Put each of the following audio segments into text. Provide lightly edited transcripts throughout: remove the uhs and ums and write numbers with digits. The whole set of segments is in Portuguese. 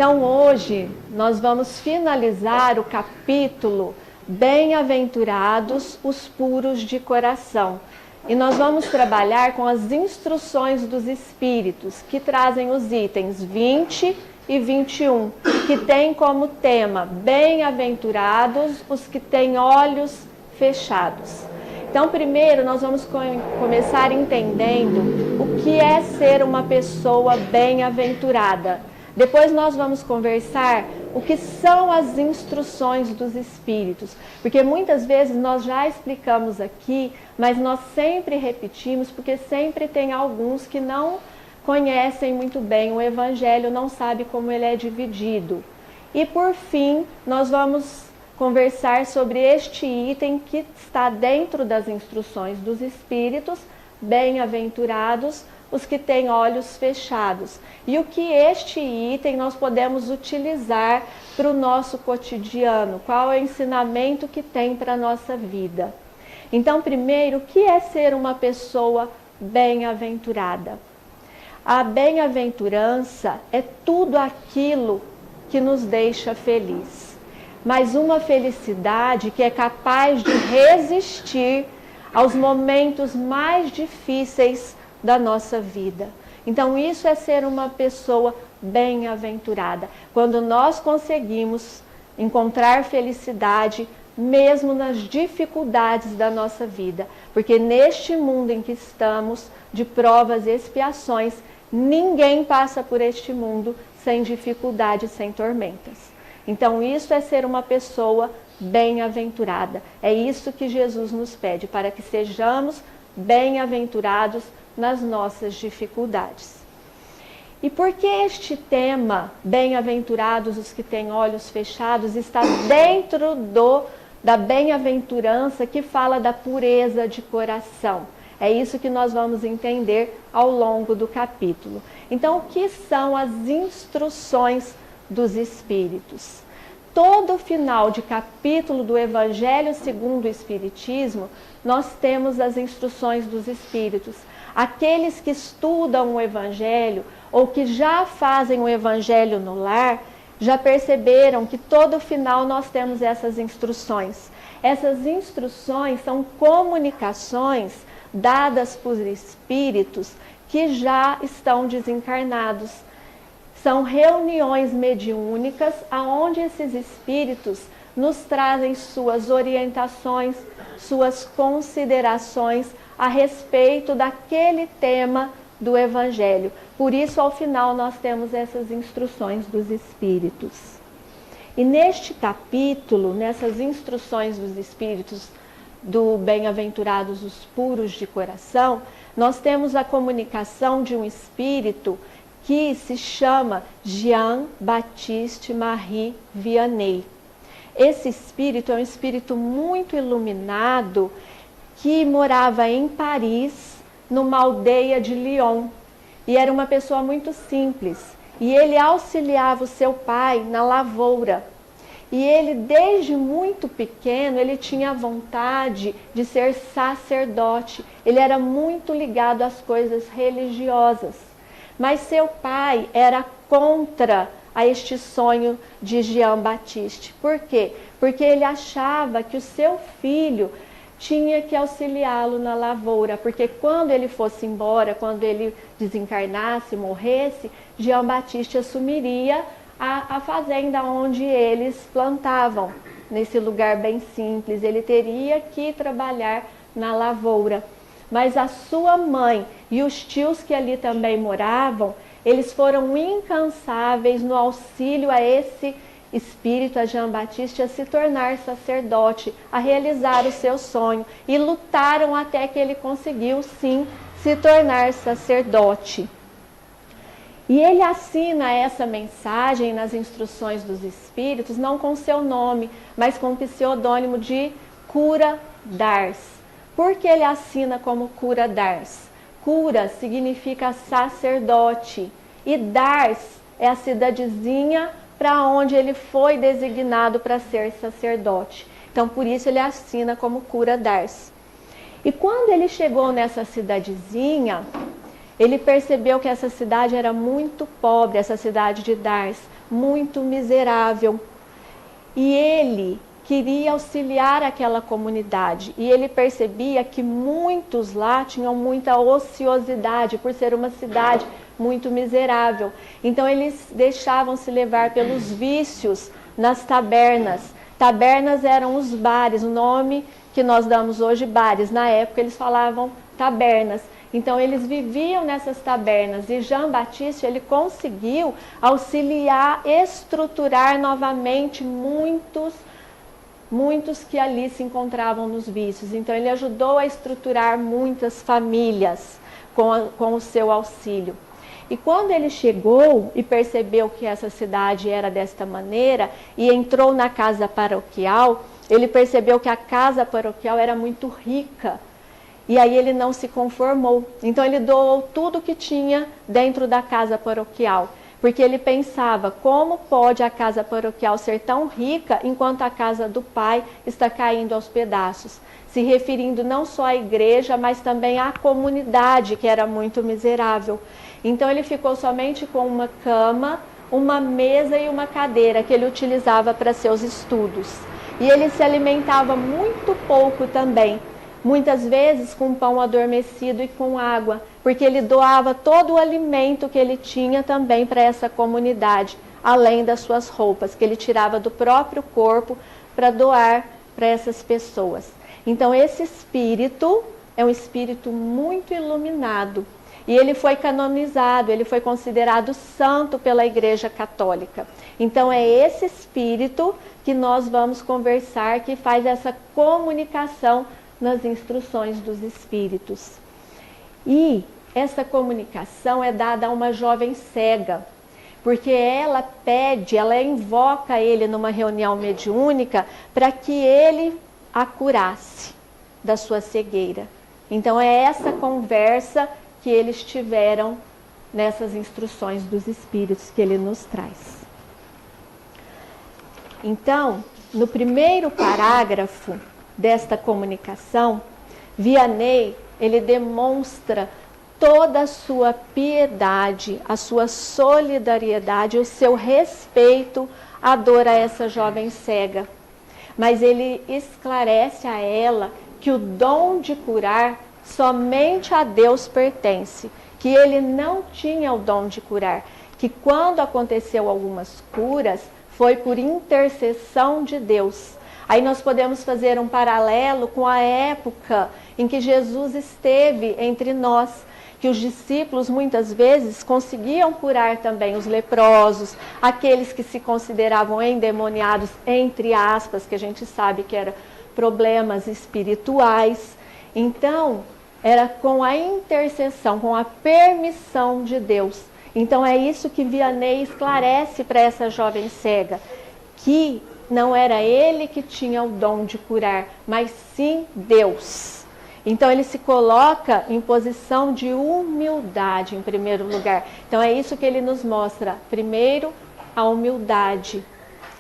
Então hoje nós vamos finalizar o capítulo Bem-aventurados os puros de coração. E nós vamos trabalhar com as instruções dos Espíritos, que trazem os itens 20 e 21, que tem como tema Bem-aventurados os que têm olhos fechados. Então, primeiro, nós vamos começar entendendo o que é ser uma pessoa bem-aventurada. Depois nós vamos conversar o que são as instruções dos Espíritos, porque muitas vezes nós já explicamos aqui, mas nós sempre repetimos, porque sempre tem alguns que não conhecem muito bem o Evangelho, não sabem como ele é dividido. E por fim, nós vamos conversar sobre este item que está dentro das instruções dos Espíritos, bem-aventurados os que têm olhos fechados. E o que este item nós podemos utilizar para o nosso cotidiano, qual é o ensinamento que tem para a nossa vida. Então, primeiro, o que é ser uma pessoa bem-aventurada? A bem-aventurança é tudo aquilo que nos deixa feliz, mas uma felicidade que é capaz de resistir aos momentos mais difíceis da nossa vida. Então isso é ser uma pessoa bem-aventurada, quando nós conseguimos encontrar felicidade mesmo nas dificuldades da nossa vida, porque neste mundo em que estamos, de provas e expiações, ninguém passa por este mundo sem dificuldades, sem tormentas. Então isso é ser uma pessoa bem-aventurada. É isso que Jesus nos pede, para que sejamos bem-aventurados nas nossas dificuldades. E por que este tema, bem-aventurados os que têm olhos fechados, está dentro da bem-aventurança que fala da pureza de coração? É isso que nós vamos entender ao longo do capítulo. Então, o que são as instruções dos Espíritos? Todo final de capítulo do Evangelho segundo o Espiritismo, nós temos as instruções dos Espíritos. Aqueles que estudam o Evangelho ou que já fazem o Evangelho no lar, já perceberam que todo final nós temos essas instruções. Essas instruções são comunicações dadas por espíritos que já estão desencarnados. São reuniões mediúnicas onde esses espíritos nos trazem suas orientações, suas considerações a respeito daquele tema do Evangelho. Por isso, ao final, nós temos essas instruções dos Espíritos. E neste capítulo, nessas instruções dos Espíritos, do Bem-aventurados os puros de coração, nós temos a comunicação de um Espírito que se chama Jean-Baptiste Marie Vianney. Esse Espírito é um Espírito muito iluminado, que morava em Paris, numa aldeia de Lyon, e era uma pessoa muito simples, e ele auxiliava o seu pai na lavoura. E ele, desde muito pequeno, ele tinha vontade de ser sacerdote, ele era muito ligado às coisas religiosas, mas seu pai era contra a este sonho de Jean-Baptiste. Por quê? Porque ele achava que o seu filho tinha que auxiliá-lo na lavoura, porque quando ele fosse embora, quando ele desencarnasse, morresse, Jean-Baptiste assumiria a fazenda onde eles plantavam, nesse lugar bem simples. Ele teria que trabalhar na lavoura. Mas a sua mãe e os tios que ali também moravam, eles foram incansáveis no auxílio a esse espírito, a Jean-Baptiste, a se tornar sacerdote, a realizar o seu sonho, e lutaram até que ele conseguiu sim se tornar sacerdote. E ele assina essa mensagem nas instruções dos Espíritos, não com seu nome, mas com o pseudônimo de Cura d'Ars. Por que ele assina como Cura d'Ars? Cura significa sacerdote, e D'Ars é a cidadezinha para onde ele foi designado para ser sacerdote. Então, por isso ele assina como Cura d'Ars. E quando ele chegou nessa cidadezinha, ele percebeu que essa cidade era muito pobre, essa cidade de D'Ars, muito miserável. E ele queria auxiliar aquela comunidade. E ele percebia que muitos lá tinham muita ociosidade, por ser uma cidade muito miserável. Então eles deixavam-se levar pelos vícios nas tabernas. Tabernas eram os bares, o nome que nós damos hoje bares. Na época eles falavam tabernas. Então eles viviam nessas tabernas e João Batista ele conseguiu auxiliar, estruturar novamente muitos que ali se encontravam nos vícios. Então ele ajudou a estruturar muitas famílias com o seu auxílio. E quando ele chegou e percebeu que essa cidade era desta maneira e entrou na casa paroquial, ele percebeu que a casa paroquial era muito rica. E aí ele não se conformou. Então ele doou tudo que tinha dentro da casa paroquial. Porque ele pensava, como pode a casa paroquial ser tão rica enquanto a casa do pai está caindo aos pedaços? Se referindo não só à igreja, mas também à comunidade, que era muito miserável. Então ele ficou somente com uma cama, uma mesa e uma cadeira que ele utilizava para seus estudos. E ele se alimentava muito pouco também. Muitas vezes com pão adormecido e com água, porque ele doava todo o alimento que ele tinha também para essa comunidade, além das suas roupas, que ele tirava do próprio corpo para doar para essas pessoas. Então esse espírito é um espírito muito iluminado e ele foi canonizado, ele foi considerado santo pela Igreja Católica. Então é esse espírito que nós vamos conversar, que faz essa comunicação nas instruções dos espíritos. E essa comunicação é dada a uma jovem cega, porque ela pede, ela invoca ele numa reunião mediúnica para que ele a curasse da sua cegueira. Então é essa conversa que eles tiveram nessas instruções dos espíritos que ele nos traz. Então, no primeiro parágrafo desta comunicação, Vianney, ele demonstra toda a sua piedade, a sua solidariedade, o seu respeito à dor a essa jovem cega. Mas ele esclarece a ela que o dom de curar somente a Deus pertence, que ele não tinha o dom de curar, que quando aconteceu algumas curas, foi por intercessão de Deus. Aí nós podemos fazer um paralelo com a época em que Jesus esteve entre nós, que os discípulos muitas vezes conseguiam curar também os leprosos, aqueles que se consideravam endemoniados, entre aspas, que a gente sabe que eram problemas espirituais. Então, era com a intercessão, com a permissão de Deus. Então é isso que Vianney esclarece para essa jovem cega, que não era ele que tinha o dom de curar, mas sim Deus. Então ele se coloca em posição de humildade em primeiro lugar. Então é isso que ele nos mostra. Primeiro, a humildade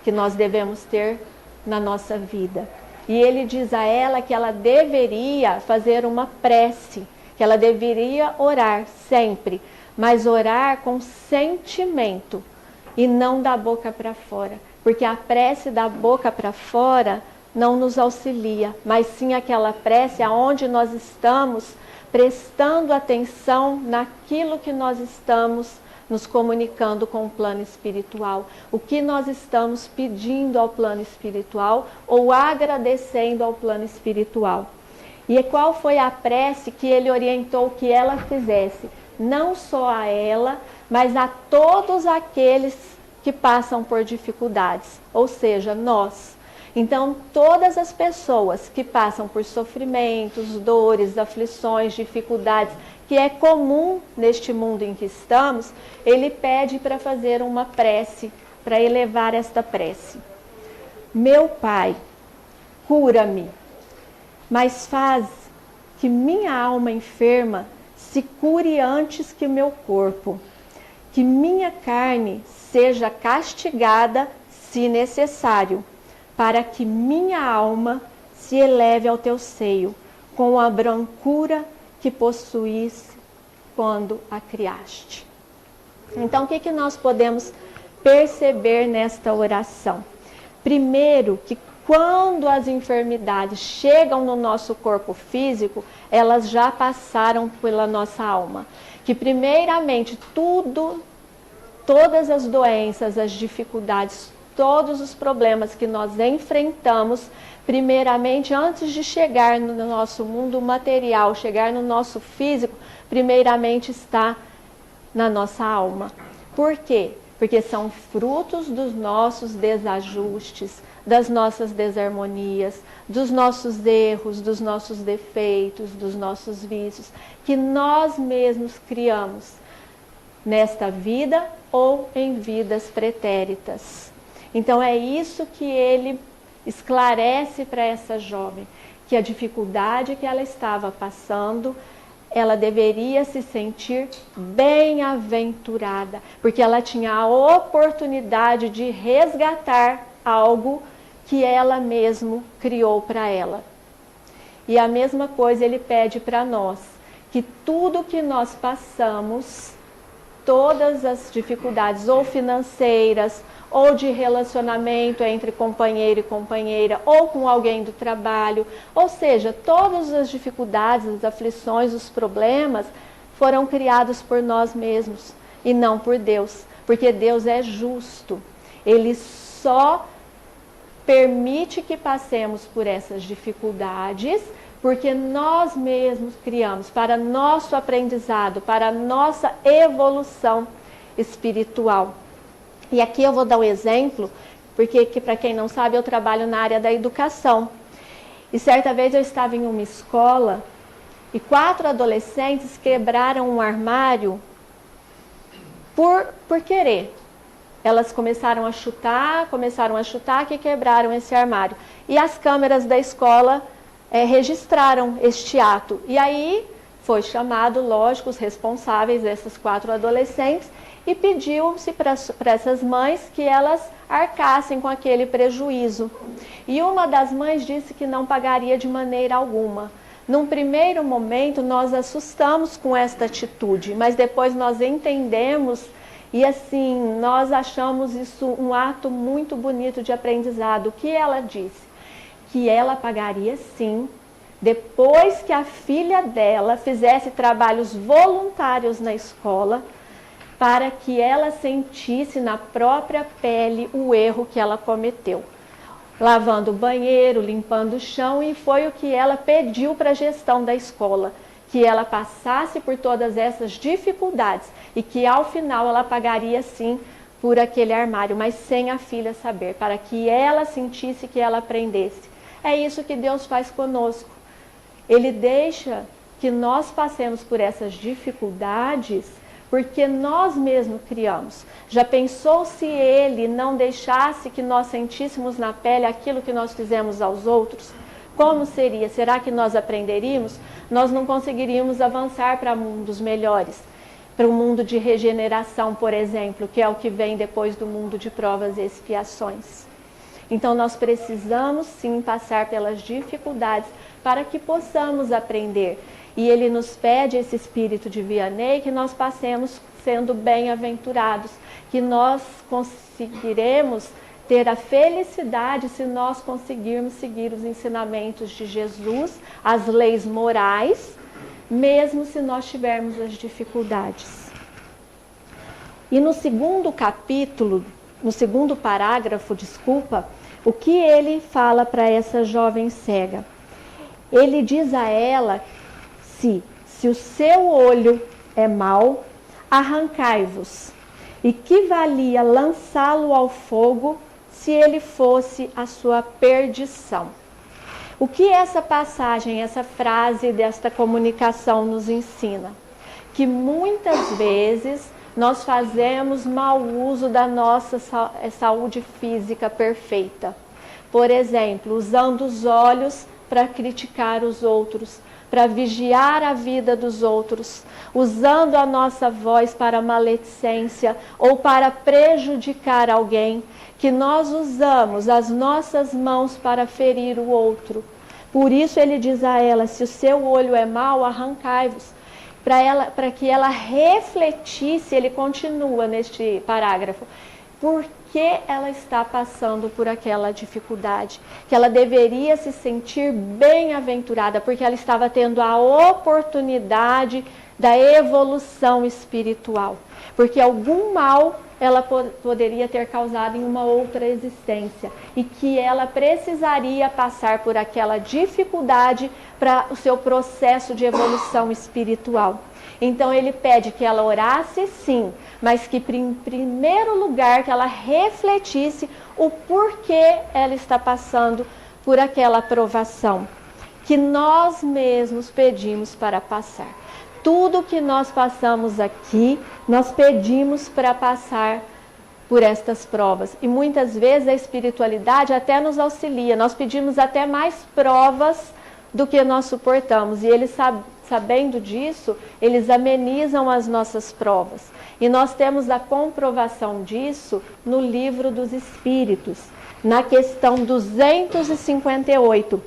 que nós devemos ter na nossa vida. E ele diz a ela que ela deveria fazer uma prece, que ela deveria orar sempre, mas orar com sentimento e não da boca para fora. Porque a prece da boca para fora não nos auxilia, mas sim aquela prece aonde nós estamos prestando atenção naquilo que nós estamos nos comunicando com o plano espiritual, o que nós estamos pedindo ao plano espiritual ou agradecendo ao plano espiritual. E qual foi a prece que ele orientou que ela fizesse? Não só a ela, mas a todos aqueles que passam por dificuldades, ou seja, nós. Então, todas as pessoas que passam por sofrimentos, dores, aflições, dificuldades, que é comum neste mundo em que estamos, ele pede para fazer uma prece, para elevar esta prece. Meu Pai, cura-me, mas faz que minha alma enferma se cure antes que o meu corpo, que minha carne seja castigada se necessário, para que minha alma se eleve ao teu seio, com a brancura que possuísse quando a criaste. Então, o que nós podemos perceber nesta oração? Primeiro, que quando as enfermidades chegam no nosso corpo físico, elas já passaram pela nossa alma. Que primeiramente todas as doenças, as dificuldades, todos os problemas que nós enfrentamos, primeiramente, antes de chegar no nosso mundo material, chegar no nosso físico, primeiramente está na nossa alma. Por quê? Porque são frutos dos nossos desajustes, das nossas desarmonias, dos nossos erros, dos nossos defeitos, dos nossos vícios, que nós mesmos criamos nesta vida ou em vidas pretéritas. Então é isso que ele esclarece para essa jovem, que a dificuldade que ela estava passando, ela deveria se sentir bem-aventurada, porque ela tinha a oportunidade de resgatar algo que ela mesma criou para ela. E a mesma coisa ele pede para nós, que tudo que nós passamos, todas as dificuldades, ou financeiras, ou de relacionamento entre companheiro e companheira, ou com alguém do trabalho, ou seja, todas as dificuldades, as aflições, os problemas foram criados por nós mesmos e não por Deus, porque Deus é justo. Ele só permite que passemos por essas dificuldades porque nós mesmos criamos para nosso aprendizado, para nossa evolução espiritual. E aqui eu vou dar um exemplo, porque para quem não sabe, eu trabalho na área da educação. E certa vez eu estava em uma escola e 4 adolescentes quebraram um armário por querer. Elas começaram a chutar que quebraram esse armário. E as câmeras da escola registraram este ato. E aí foi chamado, lógico, os responsáveis dessas 4 adolescentes e pediu-se para essas mães que elas arcassem com aquele prejuízo. E uma das mães disse que não pagaria de maneira alguma. Num primeiro momento, nós assustamos com esta atitude, mas depois nós entendemos e assim, nós achamos isso um ato muito bonito de aprendizado. O que ela disse? Que ela pagaria sim, depois que a filha dela fizesse trabalhos voluntários na escola, para que ela sentisse na própria pele o erro que ela cometeu. Lavando o banheiro, limpando o chão, e foi o que ela pediu para a gestão da escola, que ela passasse por todas essas dificuldades e que ao final ela pagaria sim por aquele armário, mas sem a filha saber, para que ela sentisse, que ela aprendesse. É isso que Deus faz conosco. Ele deixa que nós passemos por essas dificuldades porque nós mesmos criamos. Já pensou se Ele não deixasse que nós sentíssemos na pele aquilo que nós fizemos aos outros? Como seria? Será que nós aprenderíamos? Nós não conseguiríamos avançar para mundos melhores, para um mundo de regeneração, por exemplo, que é o que vem depois do mundo de provas e expiações. Então nós precisamos sim passar pelas dificuldades para que possamos aprender. E ele nos pede esse espírito de Vianney, que nós passemos sendo bem-aventurados, que nós conseguiremos ter a felicidade se nós conseguirmos seguir os ensinamentos de Jesus, as leis morais, mesmo se nós tivermos as dificuldades. E no segundo capítulo, no segundo parágrafo, o que ele fala para essa jovem cega? Ele diz a ela: se o seu olho é mau, arrancai-vos. E que valia lançá-lo ao fogo se ele fosse a sua perdição? O que essa passagem, essa frase desta comunicação nos ensina? Que muitas vezes nós fazemos mau uso da nossa saúde física perfeita. Por exemplo, usando os olhos para criticar os outros, para vigiar a vida dos outros, usando a nossa voz para maledicência ou para prejudicar alguém, que nós usamos as nossas mãos para ferir o outro. Por isso ele diz a ela: se o seu olho é mau, arrancai-vos. Para que ela refletisse, ele continua neste parágrafo, por que ela está passando por aquela dificuldade, que ela deveria se sentir bem-aventurada, porque ela estava tendo a oportunidade da evolução espiritual, porque algum mal ela poderia ter causado em uma outra existência e que ela precisaria passar por aquela dificuldade para o seu processo de evolução espiritual. Então ele pede que ela orasse sim, mas que em primeiro lugar que ela refletisse o porquê ela está passando por aquela provação, que nós mesmos pedimos para passar. Tudo que nós passamos aqui, nós pedimos para passar por estas provas. E muitas vezes a espiritualidade até nos auxilia. Nós pedimos até mais provas do que nós suportamos. E eles, sabendo disso, eles amenizam as nossas provas. E nós temos a comprovação disso no Livro dos Espíritos, na questão 258,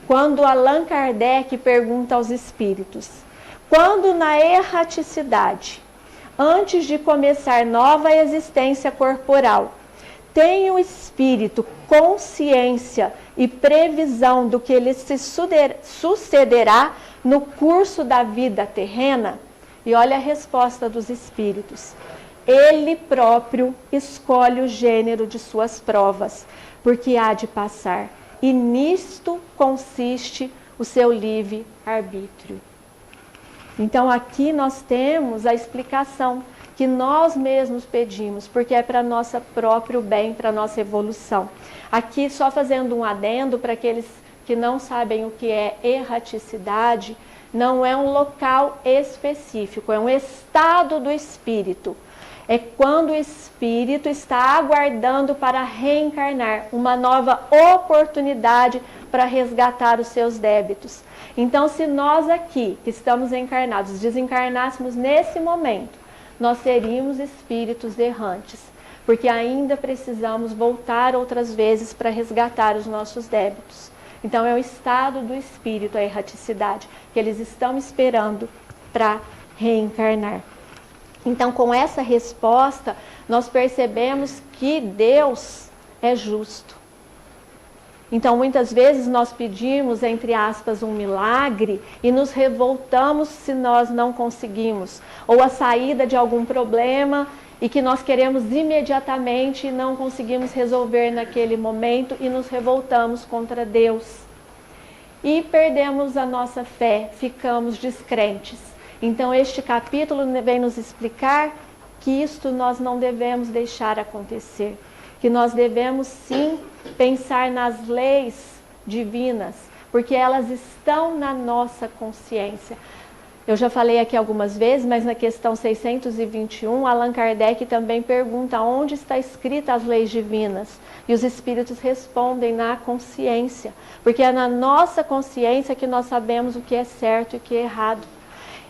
quando Allan Kardec pergunta aos espíritos: quando na erraticidade, antes de começar nova existência corporal, tem o espírito consciência e previsão do que lhe se sucederá no curso da vida terrena? E olha a resposta dos espíritos: ele próprio escolhe o gênero de suas provas, porque há de passar, e nisto consiste o seu livre-arbítrio. Então aqui nós temos a explicação que nós mesmos pedimos, porque é para nosso próprio bem, para nossa evolução. Aqui só fazendo um adendo para aqueles que não sabem o que é erraticidade, não é um local específico, é um estado do espírito. É quando o espírito está aguardando para reencarnar, uma nova oportunidade para resgatar os seus débitos. Então, se nós aqui, que estamos encarnados, desencarnássemos nesse momento, nós seríamos espíritos errantes, porque ainda precisamos voltar outras vezes para resgatar os nossos débitos. Então, é o estado do espírito, a erraticidade, que eles estão esperando para reencarnar. Então, com essa resposta, nós percebemos que Deus é justo. Então, muitas vezes nós pedimos, entre aspas, um milagre e nos revoltamos se nós não conseguimos. Ou a saída de algum problema e que nós queremos imediatamente e não conseguimos resolver naquele momento e nos revoltamos contra Deus. E perdemos a nossa fé, ficamos descrentes. Então, este capítulo vem nos explicar que isto nós não devemos deixar acontecer. Que nós devemos sim pensar nas leis divinas, porque elas estão na nossa consciência. Eu já falei aqui algumas vezes, mas na questão 621, Allan Kardec também pergunta onde está escrita as leis divinas. E os espíritos respondem na consciência, porque é na nossa consciência que nós sabemos o que é certo e o que é errado.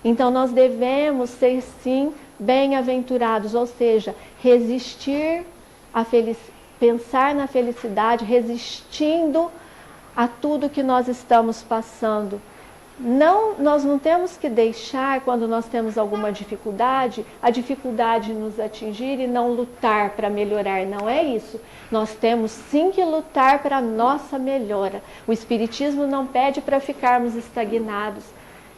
Então nós devemos ser sim bem-aventurados, ou seja, resistir pensar na felicidade, resistindo a tudo que nós estamos passando. Nós não temos que deixar, quando nós temos alguma dificuldade, a dificuldade nos atingir e não lutar para melhorar. Não é isso. Nós temos sim que lutar para a nossa melhora. O Espiritismo não pede para ficarmos estagnados,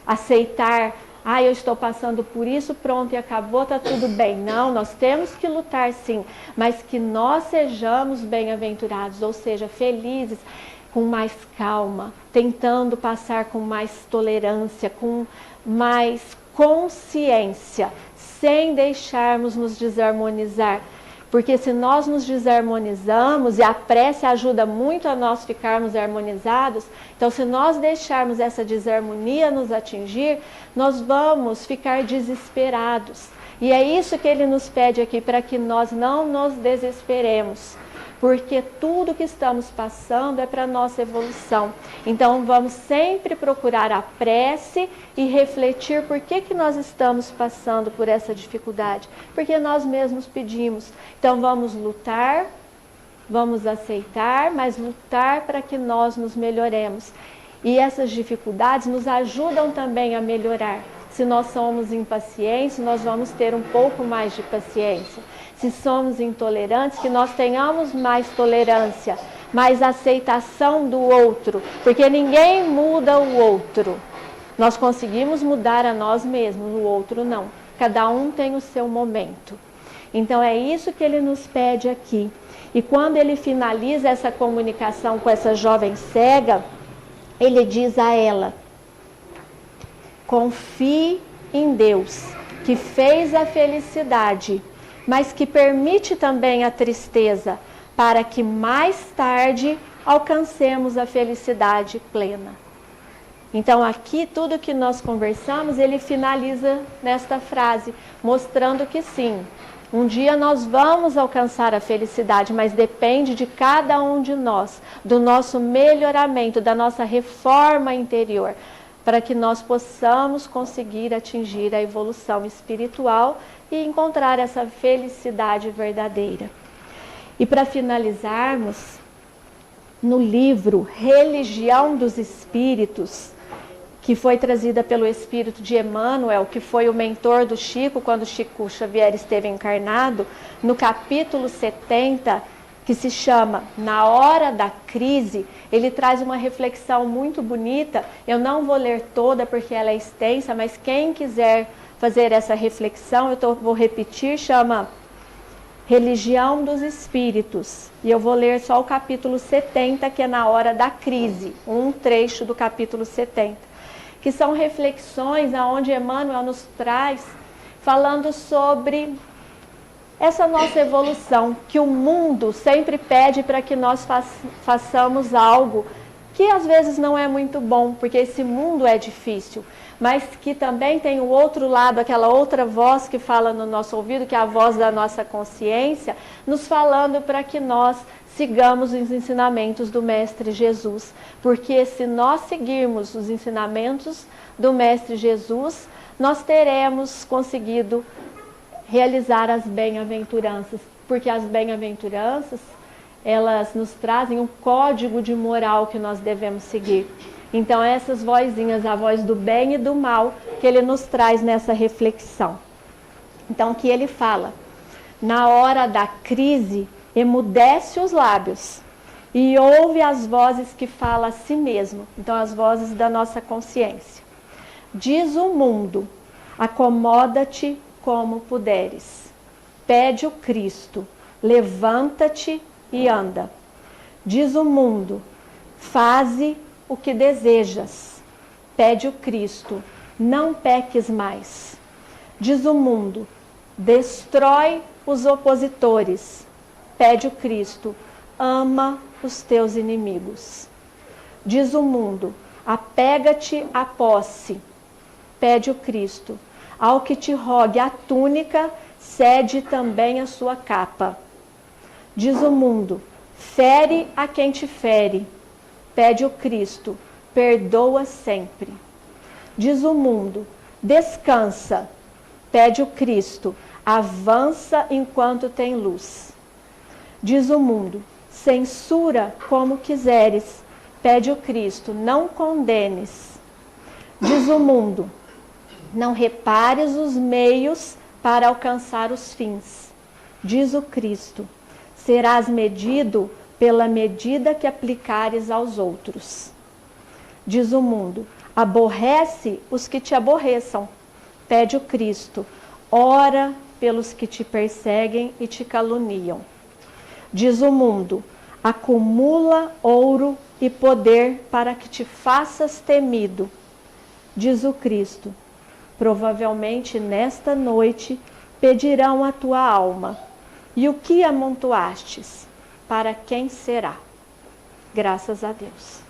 aceitar: eu estou passando por isso, pronto, e acabou, está tudo bem. Não, nós temos que lutar sim, mas que nós sejamos bem-aventurados, ou seja, felizes, com mais calma, tentando passar com mais tolerância, com mais consciência, sem deixarmos nos desarmonizar. Porque se nós nos desarmonizamos, e a prece ajuda muito a nós ficarmos harmonizados, então se nós deixarmos essa desarmonia nos atingir, nós vamos ficar desesperados. E é isso que ele nos pede aqui, para que nós não nos desesperemos. Porque tudo que estamos passando é para a nossa evolução. Então vamos sempre procurar a prece e refletir por que nós estamos passando por essa dificuldade. Porque nós mesmos pedimos. Então vamos lutar, vamos aceitar, mas lutar para que nós nos melhoremos. E essas dificuldades nos ajudam também a melhorar. Se nós somos impacientes, nós vamos ter um pouco mais de paciência. se somos intolerantes, que nós tenhamos mais tolerância, mais aceitação do outro, porque ninguém muda o outro. Nós conseguimos mudar a nós mesmos, o outro não. Cada um tem o seu momento. Então é isso que ele nos pede aqui. E quando ele finaliza essa comunicação com essa jovem cega, ele diz a ela: confie em Deus, que fez a felicidade, mas que permite também a tristeza, para que mais tarde alcancemos a felicidade plena. Então aqui tudo que nós conversamos, ele finaliza nesta frase, mostrando que sim, um dia nós vamos alcançar a felicidade, mas depende de cada um de nós, do nosso melhoramento, da nossa reforma interior, para que nós possamos conseguir atingir a evolução espiritual e encontrar essa felicidade verdadeira. E para finalizarmos, no livro Religião dos Espíritos, que foi trazida pelo espírito de Emmanuel, que foi o mentor do Chico quando Chico Xavier esteve encarnado, no capítulo 70, que se chama Na Hora da Crise, ele traz uma reflexão muito bonita. Eu não vou ler toda porque ela é extensa, mas quem quiser fazer essa reflexão, vou repetir, chama Religião dos Espíritos. E eu vou ler só o capítulo 70, que é Na Hora da Crise, um trecho do capítulo 70. Que são reflexões aonde Emmanuel nos traz, falando sobre essa nossa evolução, que o mundo sempre pede para que nós façamos algo que às vezes não é muito bom, porque esse mundo é difícil, mas que também tem o outro lado, aquela outra voz que fala no nosso ouvido, que é a voz da nossa consciência, nos falando para que nós sigamos os ensinamentos do Mestre Jesus, porque se nós seguirmos os ensinamentos do Mestre Jesus, nós teremos conseguido realizar as bem-aventuranças, porque as bem-aventuranças, elas nos trazem um código de moral que nós devemos seguir. Então essas vozinhas, a voz do bem e do mal, que ele nos traz nessa reflexão. Então que ele fala, na hora da crise, emudece os lábios e ouve as vozes que fala a si mesmo. Então as vozes da nossa consciência. Diz o mundo, acomoda-te como puderes. Pede o Cristo, levanta-te e anda. Diz o mundo, faze o que desejas. Pede o Cristo, não peques mais. Diz o mundo, destrói os opositores. Pede o Cristo, ama os teus inimigos. Diz o mundo, apega-te à posse. Pede o Cristo, ao que te rogue a túnica, cede também a sua capa. Diz o mundo, fere a quem te fere. Pede o Cristo, perdoa sempre. Diz o mundo, descansa. Pede o Cristo, avança enquanto tem luz. Diz o mundo, censura como quiseres. Pede o Cristo, não condenes. Diz o mundo, não repares os meios para alcançar os fins. Diz o Cristo, serás medido pela medida que aplicares aos outros. Diz o mundo, aborrece os que te aborreçam. Pede o Cristo, ora pelos que te perseguem e te caluniam. Diz o mundo, acumula ouro e poder para que te faças temido. Diz o Cristo, provavelmente nesta noite pedirão a tua alma. E o que amontoastes? Para quem será? Graças a Deus.